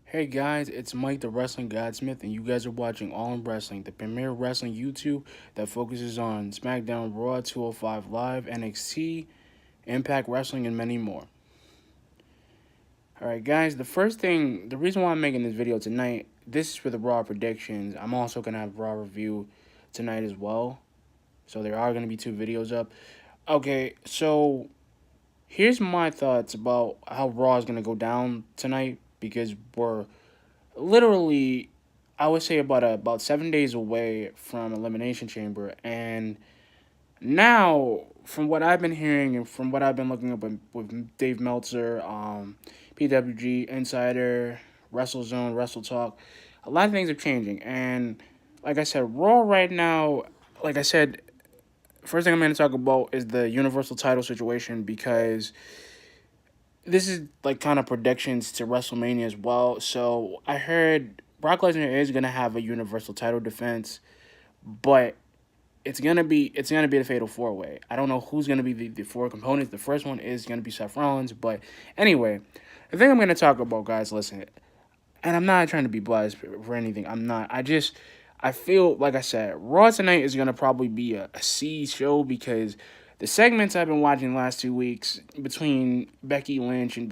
Hey guys, it's Mike the Wrestling Godsmith, and you guys are watching All in Wrestling, the premier wrestling YouTube that focuses on SmackDown, Raw, 205 Live, NXT, Impact Wrestling, and many more. Alright, guys, the reason why I'm making this video tonight, this is for the Raw predictions. I'm also going to have Raw review tonight as well. So there are going to be two videos up. Okay, so here's my thoughts about how Raw is going to go down tonight because we're literally, I would say about 7 days away from Elimination Chamber, and now from what I've been hearing and from what I've been looking up with Dave Meltzer, PWG Insider, WrestleZone, Wrestle Talk, a lot of things are changing, and like I said, Raw right now, like I said, first thing I'm going to talk about is the Universal title situation because this is like kind of predictions to WrestleMania as well. So I heard Brock Lesnar is gonna have a Universal title defense, but it's gonna be the Fatal 4 Way. I don't know who's gonna be the four components. The first one is gonna be Seth Rollins, but anyway, the thing I'm gonna talk about, guys, listen, and I'm not trying to be biased for anything. I'm not. I feel like I said, Raw tonight is gonna probably be a C show because the segments I've been watching the last 2 weeks between Becky Lynch and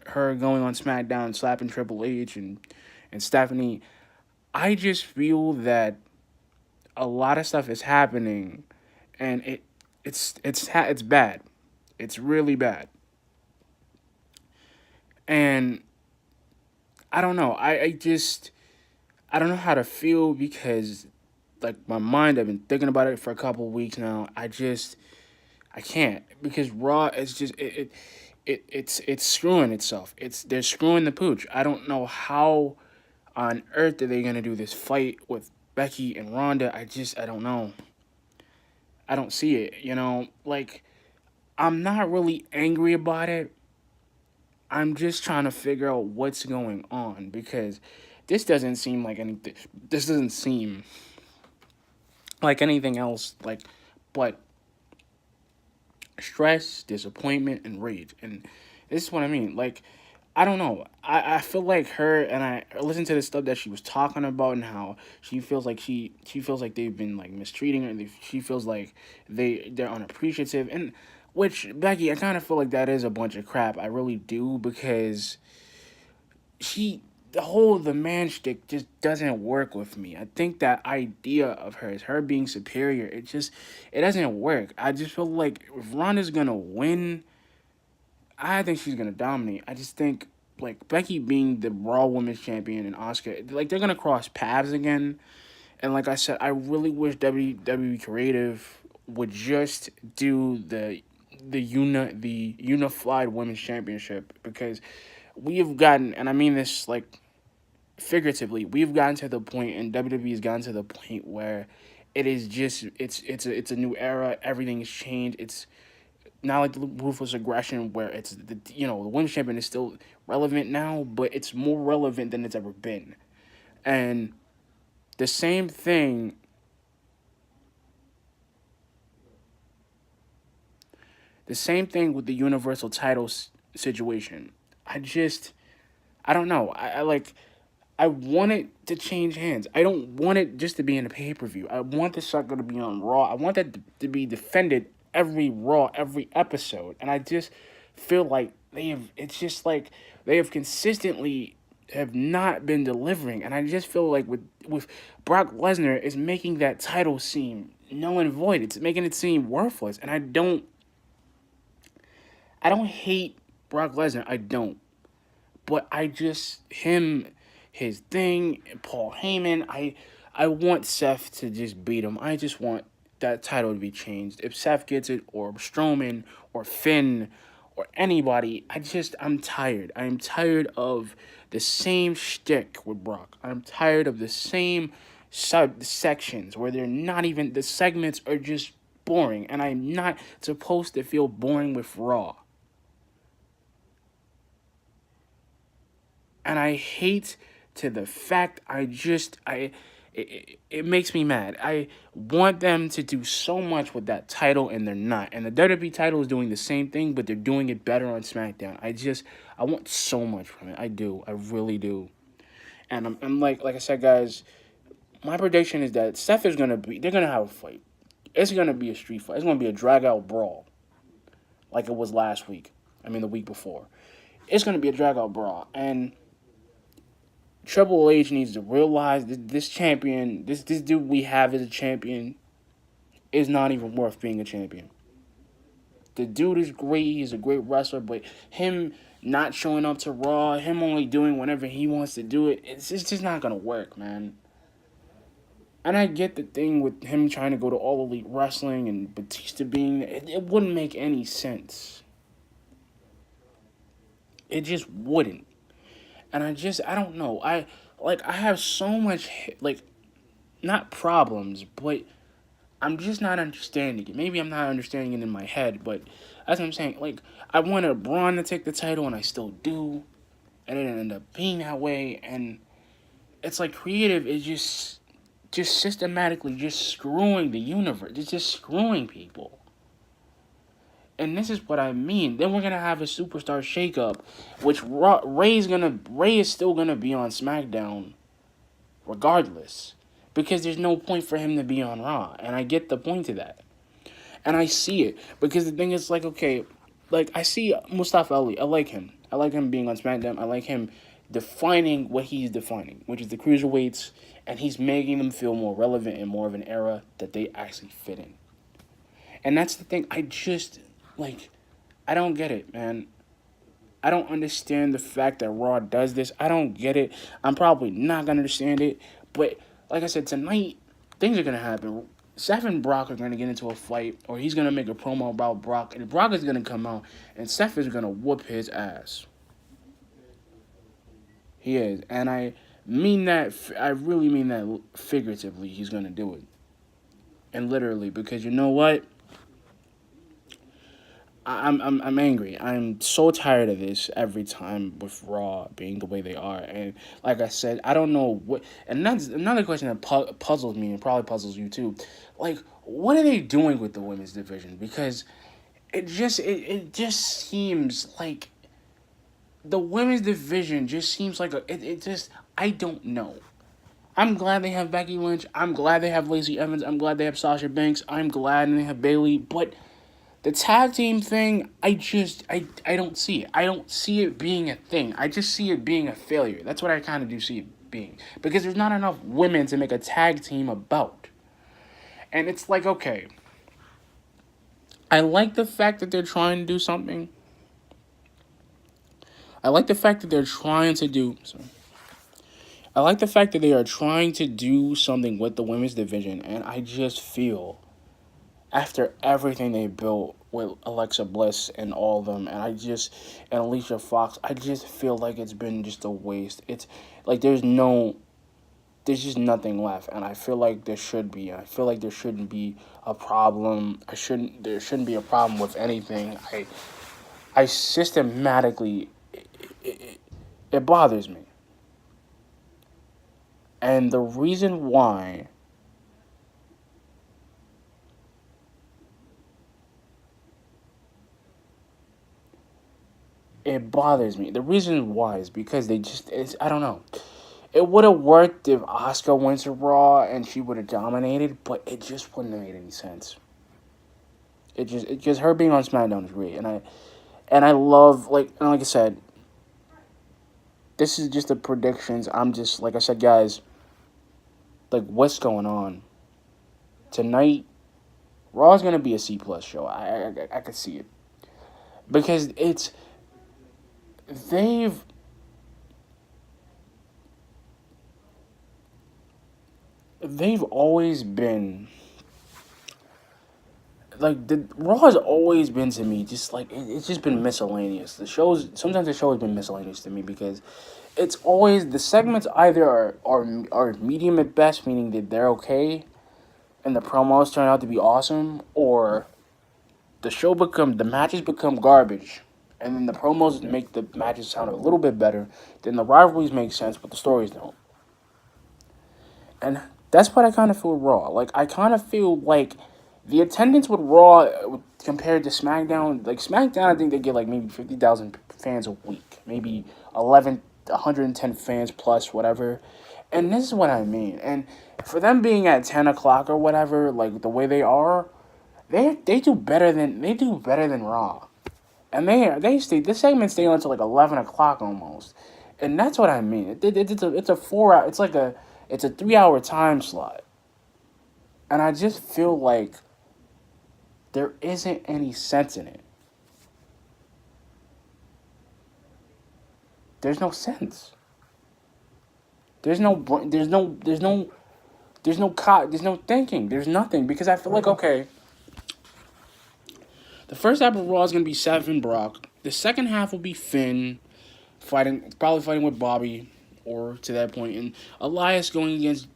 her going on SmackDown slapping Triple H and Stephanie, I just feel that a lot of stuff is happening, and it's bad. It's really bad, and I don't know. I don't know how to feel because like my mind, I've been thinking about it for a couple of weeks now. I can't because Raw is just it's screwing itself. They're screwing the pooch. I don't know how on earth are they gonna do this fight with Becky and Ronda. I don't know. I don't see it. Like I'm not really angry about it. I'm just trying to figure out what's going on because this doesn't seem like anything. This doesn't seem like anything else. But stress, disappointment, and rage. And this is what I mean. Like, I don't know. I feel like her and I listened to the stuff that she was talking about and how she feels like they've been like mistreating her. She feels like they're unappreciative, and which Becky, I kind of feel like that is a bunch of crap. I really do because she the man shtick just doesn't work with me. I think that idea of her being superior, it doesn't work. I just feel like if Ronda's gonna win, I think she's gonna dominate. I just think like Becky being the Raw Women's Champion and Oscar, like they're gonna cross paths again. And like I said, I really wish WWE Creative would just do the unified women's championship because we have gotten, and I mean this like figuratively, we've gotten to the point, and WWE has gotten to the point where it is just it's a new era. Everything has changed. It's not like the ruthless aggression where it's the women's champion is still relevant now, but it's more relevant than it's ever been. And the same thing, with the universal titles situation. I don't know. I want it to change hands. I don't want it just to be in a pay per view. I want the sucker to be on Raw. I want that to be defended every Raw, every episode. And I just feel like it's just like they have consistently have not been delivering. And I just feel like with Brock Lesnar is making that title seem null and void. It's making it seem worthless. And I don't hate Brock Lesnar. I don't. But I just his thing, Paul Heyman. I want Seth to just beat him. I just want that title to be changed. If Seth gets it, or Strowman, or Finn, or anybody, I'm tired. I'm tired of the same shtick with Brock. I'm tired of the same subsections where they're not even the segments are just boring, and I'm not supposed to feel boring with Raw. And I hate to the fact it makes me mad. I want them to do so much with that title and they're not. And the WWE title is doing the same thing, but they're doing it better on SmackDown. I want so much from it. I do. I really do. And I'm like I said, guys, my prediction is that Steph is gonna be. They're gonna have a fight. It's gonna be a street fight. It's gonna be a drag out brawl, like it was last week. I mean, the week before. It's gonna be a drag out brawl, and Triple H needs to realize that this champion, this dude we have as a champion, is not even worth being a champion. The dude is great. He's a great wrestler, but him not showing up to Raw, him only doing whenever he wants to do it, it's just not gonna work, man. And I get the thing with him trying to go to All Elite Wrestling and Batista being it wouldn't make any sense. It just wouldn't. And I don't know. I have so much like not problems, but I'm just not understanding it. Maybe I'm not understanding it in my head, but that's what I'm saying. Like I wanted Braun to take the title, and I still do, and it didn't end up being that way. And it's like creative is just systematically just screwing the universe. It's just screwing people. And this is what I mean. Then we're gonna have a superstar shakeup, which Ray is still gonna be on SmackDown, regardless, because there's no point for him to be on Raw, and I get the point of that, and I see it because the thing is like okay, like I see Mustafa Ali. I like him. I like him being on SmackDown. I like him defining what he's defining, which is the cruiserweights, and he's making them feel more relevant and more of an era that they actually fit in. And that's the thing. Like, I don't get it, man. I don't understand the fact that Raw does this. I don't get it. I'm probably not going to understand it. But, like I said, tonight, things are going to happen. Seth and Brock are going to get into a fight, or he's going to make a promo about Brock, and Brock is going to come out, and Seth is going to whoop his ass. He is. And I really mean that figuratively, he's going to do it. And literally, because you know what? I'm angry. I'm so tired of this every time with Raw being the way they are. And like I said, I don't know what. And that's another question that puzzles me and probably puzzles you too. Like, what are they doing with the women's division? Because it just seems like the women's division just seems like it just I don't know. I'm glad they have Becky Lynch. I'm glad they have Lacey Evans. I'm glad they have Sasha Banks. I'm glad they have Bayley. But the tag team thing, I don't see it. I don't see it being a thing. I just see it being a failure. That's what I kind of do see it being. Because there's not enough women to make a tag team about. And it's like, okay, I like the fact that they're trying to do something. I like the fact that they're trying to do... Sorry. I like the fact that they are trying to do something with the women's division. And I just feel... after everything they built with Alexa Bliss and all of them, and Alicia Fox, I just feel like it's been just a waste. It's like there's just nothing left, and I feel like there should be. I feel like there shouldn't be a problem. There shouldn't be a problem with anything. I systematically, it bothers me, and the reason why. It bothers me. The reason why is because I don't know. It would have worked if Asuka went to Raw and she would have dominated, but it just wouldn't have made any sense. Because her being on SmackDown is great, and I love like I said, this is just the predictions. I'm just like I said, guys. Like what's going on tonight? Raw is gonna be a C+ show. I could see it because they've always been like the Raw has always been to me just like it's just been miscellaneous. Sometimes the show has been miscellaneous to me because it's always the segments either are medium at best, meaning that they're okay, and the promos turn out to be awesome, or the matches become garbage, and then the promos make the matches sound a little bit better. Then the rivalries make sense, but the stories don't. And that's what I kind of feel with Raw. Like I kind of feel like the attendance with Raw compared to SmackDown, like SmackDown, I think they get like maybe 50,000 fans a week, maybe 11 110 fans plus whatever. And this is what I mean. And for them being at 10 o'clock or whatever, like the way they are, they do better than Raw. And they stay, this segment stay on until like 11 o'clock almost. And that's what I mean. It's a 4 hour, it's a 3 hour time slot. And I just feel like there isn't any sense in it. There's no sense. There's no thinking. There's nothing because I feel like okay, the first half of Raw is gonna be Seth and Brock. The second half will be Finn probably fighting with Bobby, or to that point, and Elias going against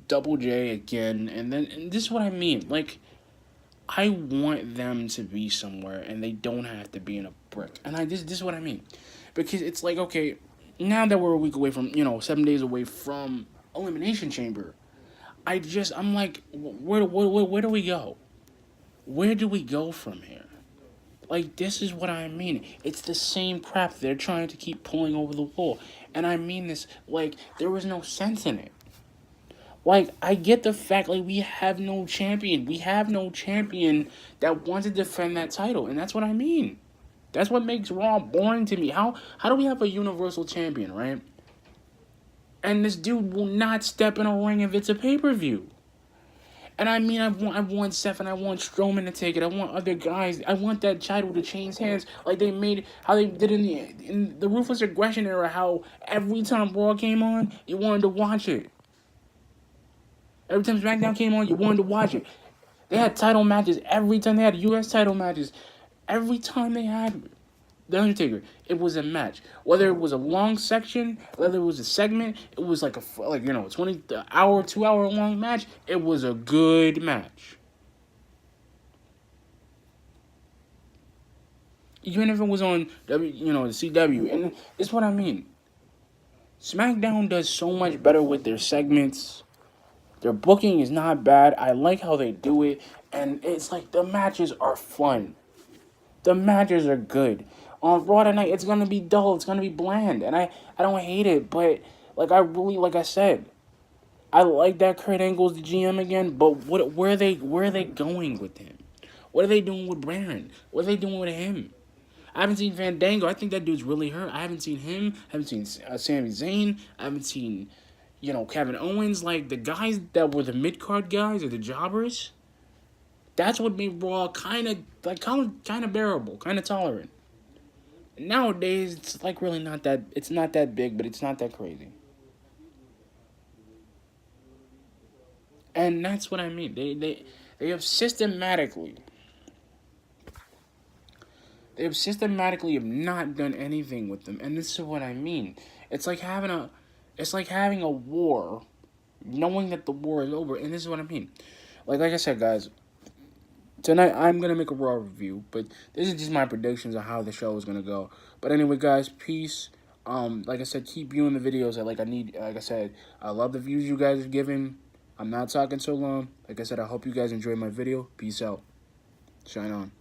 Double J again. And this is what I mean. Like, I want them to be somewhere, and they don't have to be in a brick. And this is what I mean, because it's like okay, now that we're a week away from 7 days away from Elimination Chamber, I'm like, where do we go? Where do we go from here? Like, this is what I mean. It's the same crap they're trying to keep pulling over the wall. And I mean this, like, there was no sense in it. Like, I get the fact, like, we have no champion. We have no champion that wants to defend that title. And that's what I mean. That's what makes Raw boring to me. How do we have a Universal Champion, right? And this dude will not step in a ring if it's a pay-per-view. And I mean, I want Seth and I want Strowman to take it. I want other guys. I want that title to change hands, like they made how they did in the Ruthless Aggression era. How every time Raw came on, you wanted to watch it. Every time SmackDown came on, you wanted to watch it. They had title matches every time. They had U.S. title matches every time they had The Undertaker. It was a match. Whether it was a long section, whether it was a segment, it was like a 20-hour, 2 hour long match. It was a good match. Even if it was on the CW, and it's what I mean. SmackDown does so much better with their segments. Their booking is not bad. I like how they do it, and it's like the matches are fun. The matches are good. On Raw tonight, it's gonna be dull. It's gonna be bland, and I don't hate it, but like I said, I like that Kurt Angle's the GM again. But where are they going with him? What are they doing with Baron? What are they doing with him? I haven't seen Fandango. I think that dude's really hurt. I haven't seen him. I haven't seen Sami Zayn. I haven't seen Kevin Owens. Like the guys that were the mid card guys or the jobbers. That's what made Raw kind of bearable, kind of tolerant. Nowadays, it's like really not that. It's not that big, but it's not that crazy. And that's what I mean. They have systematically. They have systematically have not done anything with them, and this is what I mean. It's like having a war, knowing that the war is over, and this is what I mean. Like I said, guys. Tonight, I'm going to make a Raw review, but this is just my predictions of how the show is going to go. But anyway, guys, peace. Like I said, keep viewing the videos. Like I said, I love the views you guys are giving. I'm not talking so long. Like I said, I hope you guys enjoy my video. Peace out. Shine on.